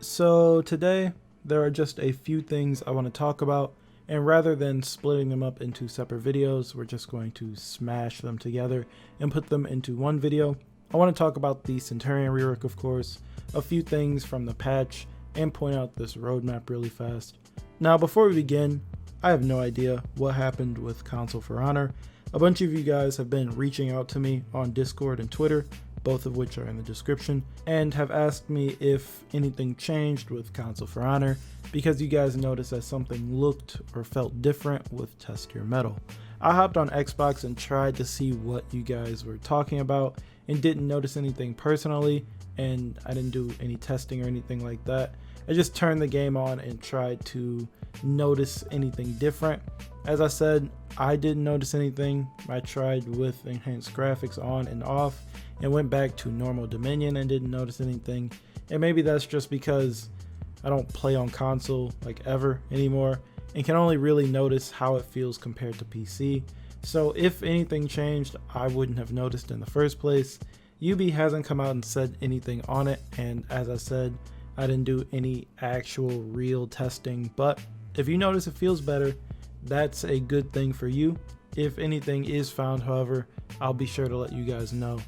So today there are just a few things I want to talk about, and rather than splitting them up into separate videos, we're just going to smash them together and put them into one video. I want to talk about the Centurion rework, of course, a few things from the patch, and point out this roadmap really fast. Now before we begin, I have no idea what happened with Console for Honor. A bunch of you guys have been reaching out to me on Discord and Twitter, both of which are in the description, and have asked me if anything changed with Console for Honor because you guys noticed that something looked or felt different with Test Your Metal. I hopped on Xbox and tried to see what you guys were talking about and didn't notice anything personally, and I didn't do any testing or anything like that. I just turned the game on and tried to notice anything different. As I said, I didn't notice anything. I tried with enhanced graphics on and off and went back to normal Dominion and didn't notice anything. And maybe that's just because I don't play on console like ever anymore and can only really notice how it feels compared to PC. So if anything changed, I wouldn't have noticed in the first place. UB hasn't come out and said anything on it, and as I said, I didn't do any actual real testing, but if you notice it feels better, that's a good thing for you. If anything is found, however, I'll be sure to let you guys know.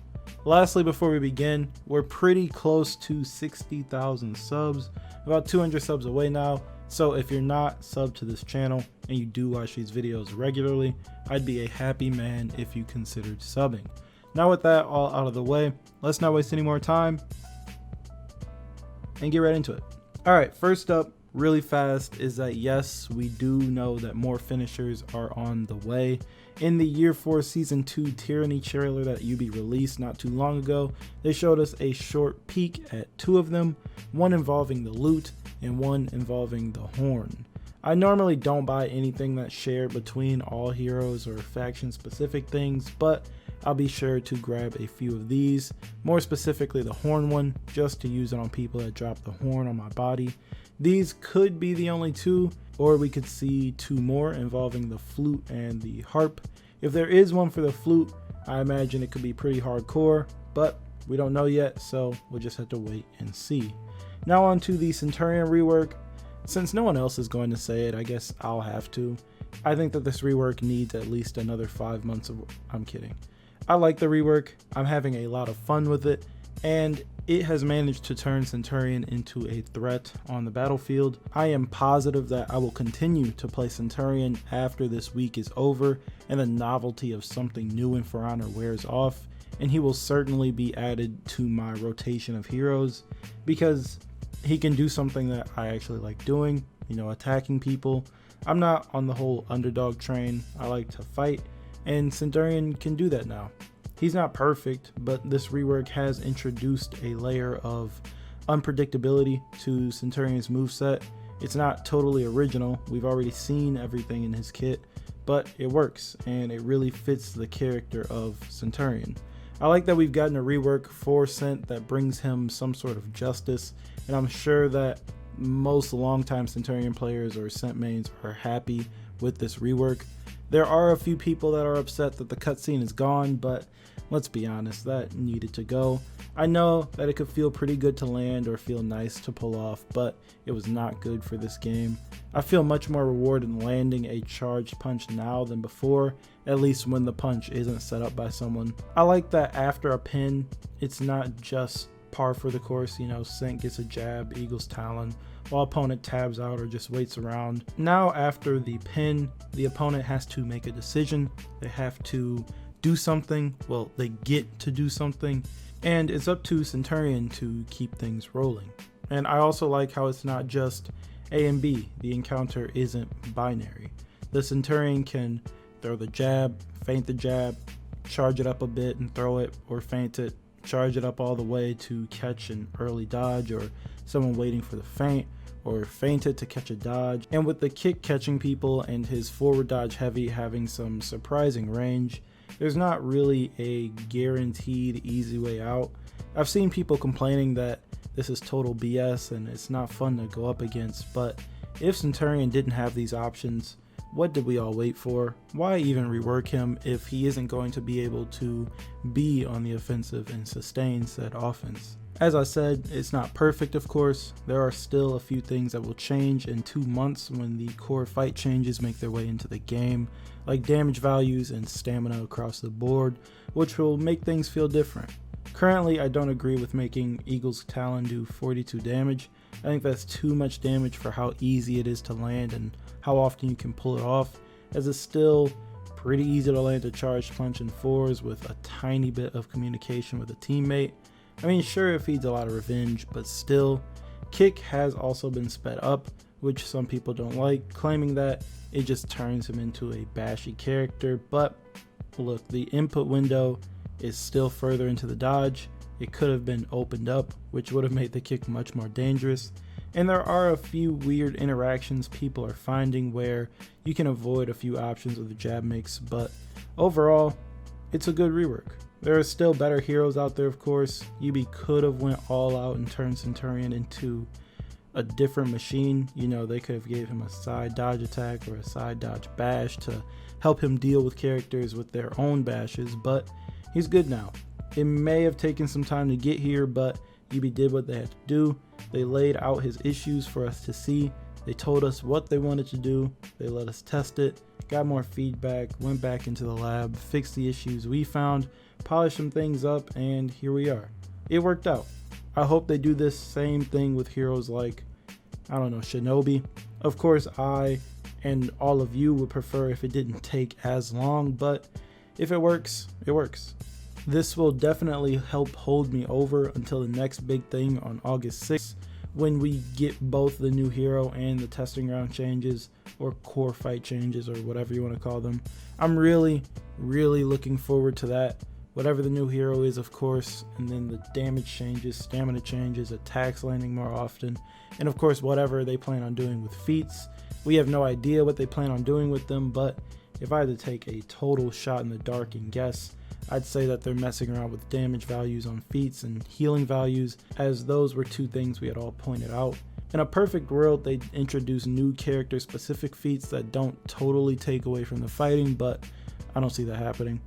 Lastly, before we begin, we're pretty close to 60,000 subs, about 200 subs away now. So if you're not subbed to this channel and you do watch these videos regularly, I'd be a happy man if you considered subbing. Now with that all out of the way, let's not waste any more time and get right into it. All right, first up, really fast, is that yes, we do know that more finishers are on the way. In the Year 4 Season 2 Tyranny trailer that UB released not too long ago, they showed us a short peek at two of them, one involving the loot and one involving the horn. I normally don't buy anything that's shared between all heroes or faction specific things, but I'll be sure to grab a few of these, more specifically the horn one, just to use it on people that drop the horn on my body. These could be the only two, or we could see two more involving the flute and the harp. If there is one for the flute, I imagine it could be pretty hardcore, but we don't know yet, so we'll just have to wait and see. Now on to the Centurion rework. Since no one else is going to say it, I guess I'll have to. I think that this rework needs at least another 5 months of... I'm kidding. I like the rework, I'm having a lot of fun with it, and it has managed to turn Centurion into a threat on the battlefield. I am positive that I will continue to play Centurion after this week is over and the novelty of something new in For Honor wears off, and he will certainly be added to my rotation of heroes because he can do something that I actually like doing, attacking people. I'm not on the whole underdog train, I like to fight, and Centurion can do that now. He's not perfect, but this rework has introduced a layer of unpredictability to Centurion's moveset. It's not totally original, we've already seen everything in his kit, but it works and it really fits the character of Centurion. I like that we've gotten a rework for Cent that brings him some sort of justice, and I'm sure that most longtime Centurion players or Cent mains are happy with this rework. There are a few people that are upset that the cutscene is gone, but let's be honest, that needed to go. I know that it could feel pretty good to land or feel nice to pull off, but it was not good for this game. I feel much more rewarded in landing a charged punch now than before, at least when the punch isn't set up by someone. I like that after a pin, it's not just par for the course, Cent gets a jab, Eagle's Talon, while opponent tabs out or just waits around. Now after the pin, the opponent has to make a decision. They have to do something, well, they get to do something, and it's up to Centurion to keep things rolling. And I also like how it's not just A and B, the encounter isn't binary. The Centurion can throw the jab, feint the jab, charge it up a bit and throw it, or feint it, charge it up all the way to catch an early dodge or someone waiting for the feint, or feint it to catch a dodge. And with the kick catching people and his forward dodge heavy having some surprising range, there's not really a guaranteed easy way out. I've seen people complaining that this is total BS and it's not fun to go up against, but if Centurion didn't have these options, what did we all wait for? Why even rework him if he isn't going to be able to be on the offensive and sustain said offense? As I said, it's not perfect of course. There are still a few things that will change in 2 months when the core fight changes make their way into the game, like damage values and stamina across the board, which will make things feel different. Currently, I don't agree with making Eagle's Talon do 42 damage. I think that's too much damage for how easy it is to land and how often you can pull it off, as it's still pretty easy to land a charged punch in 4s with a tiny bit of communication with a teammate. I mean, sure, it feeds a lot of revenge, but still. Kick has also been sped up, which some people don't like, claiming that it just turns him into a bashy character. But look, the input window is still further into the dodge. It could have been opened up, which would have made the kick much more dangerous. And there are a few weird interactions people are finding where you can avoid a few options of the jab mix, but overall, it's a good rework. There are still better heroes out there, of course. Yubi could have went all out and turned Centurion into a different machine. You know, they could have gave him a side dodge attack or a side dodge bash to help him deal with characters with their own bashes, but he's good now. It may have taken some time to get here, but Yubi did what they had to do. They laid out his issues for us to see. They told us what they wanted to do. They let us test it, got more feedback, went back into the lab, fixed the issues we found, polished some things up, and here we are. It worked out. I hope they do this same thing with heroes like, I don't know, Shinobi. Of course, I and all of you would prefer if it didn't take as long, but if it works, it works. This will definitely help hold me over until the next big thing on August 6th, when we get both the new hero and the testing ground changes, or core fight changes, or whatever you want to call them. I'm really looking forward to that. Whatever the new hero is, of course, and then the damage changes, stamina changes, attacks landing more often, and of course whatever they plan on doing with feats. We have no idea what they plan on doing with them, but if I had to take a total shot in the dark and guess, I'd say that they're messing around with damage values on feats and healing values, as those were two things we had all pointed out. In a perfect world, they'd introduce new character specific feats that don't totally take away from the fighting, but I don't see that happening.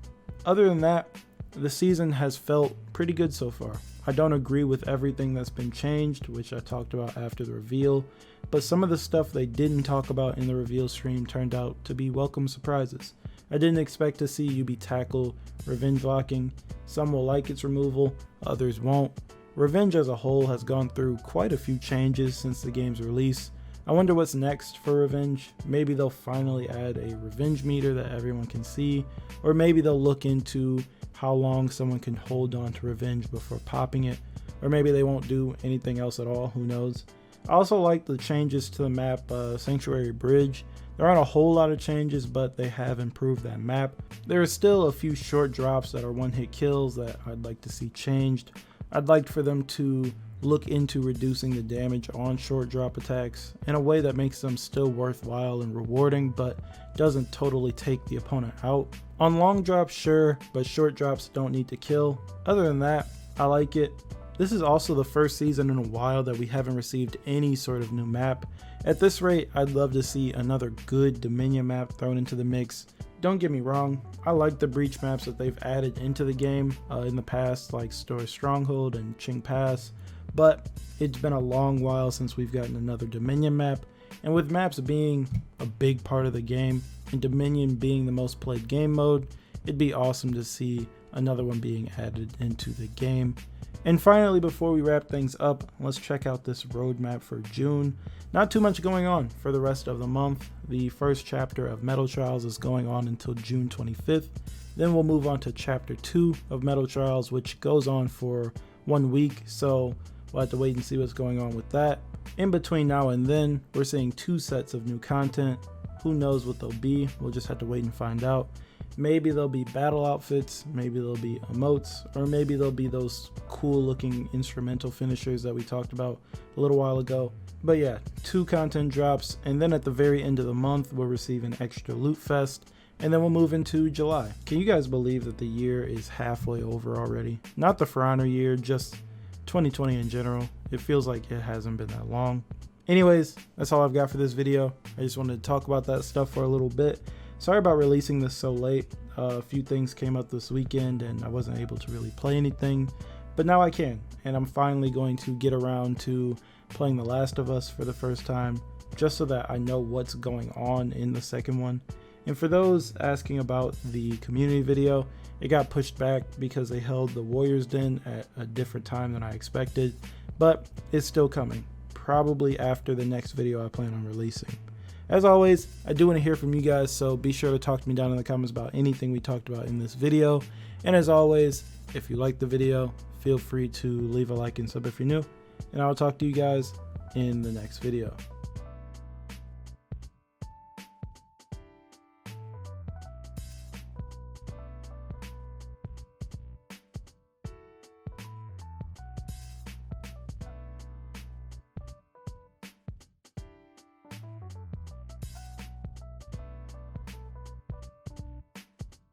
Other than that, the season has felt pretty good so far. I don't agree with everything that's been changed, which I talked about after the reveal, but some of the stuff they didn't talk about in the reveal stream turned out to be welcome surprises. I didn't expect to see Yubi tackle revenge locking. Some will like its removal, others won't. Revenge as a whole has gone through quite a few changes since the game's release. I wonder what's next for Revenge. Maybe they'll finally add a revenge meter that everyone can see, or maybe they'll look into how long someone can hold on to revenge before popping it, or maybe they won't do anything else at all, who knows. I also like the changes to the map Sanctuary Bridge. There aren't a whole lot of changes, but they have improved that map. There are still a few short drops that are one-hit kills that I'd like to see changed. I'd like for them to look into reducing the damage on short drop attacks in a way that makes them still worthwhile and rewarding, but doesn't totally take the opponent out. On long drops, sure, but short drops don't need to kill. Other than that, I like it. This is also the first season in a while that we haven't received any sort of new map. At this rate, I'd love to see another good Dominion map thrown into the mix. Don't get me wrong, I like the breach maps that they've added into the game in the past, like Story Stronghold and Ching Pass, but it's been a long while since we've gotten another Dominion map, and with maps being a big part of the game, and Dominion being the most played game mode, it'd be awesome to see another one being added into the game. And finally, before we wrap things up, let's check out this roadmap for June. Not too much going on for the rest of the month. The first chapter of Metal Trials is going on until June 25th. Then we'll move on to chapter 2 of Metal Trials, which goes on for 1 week, so we'll have to wait and see what's going on with that. In between now and then, we're seeing 2 sets of new content. Who knows what they'll be? We'll just have to wait and find out. Maybe there'll be battle outfits, maybe there'll be emotes, or maybe there'll be those cool looking instrumental finishers that we talked about a little while ago. But yeah, 2 content drops, and then at the very end of the month, we'll receive an extra loot fest, and then we'll move into July. Can you guys believe that the year is halfway over already? Not the For Honor year, just 2020 in general. It feels like it hasn't been that long. Anyways, that's all I've got for this video. I just wanted to talk about that stuff for a little bit. Sorry about releasing this so late. A few things came up this weekend and I wasn't able to really play anything, but now I can, and I'm finally going to get around to playing The Last of Us for the first time, just so that I know what's going on in the second one. And for those asking about the community video, it got pushed back because they held the Warriors Den at a different time than I expected, but it's still coming, probably after the next video I plan on releasing. As always, I do want to hear from you guys, so be sure to talk to me down in the comments about anything we talked about in this video. And as always, if you liked the video, feel free to leave a like and sub if you're new, and I'll talk to you guys in the next video.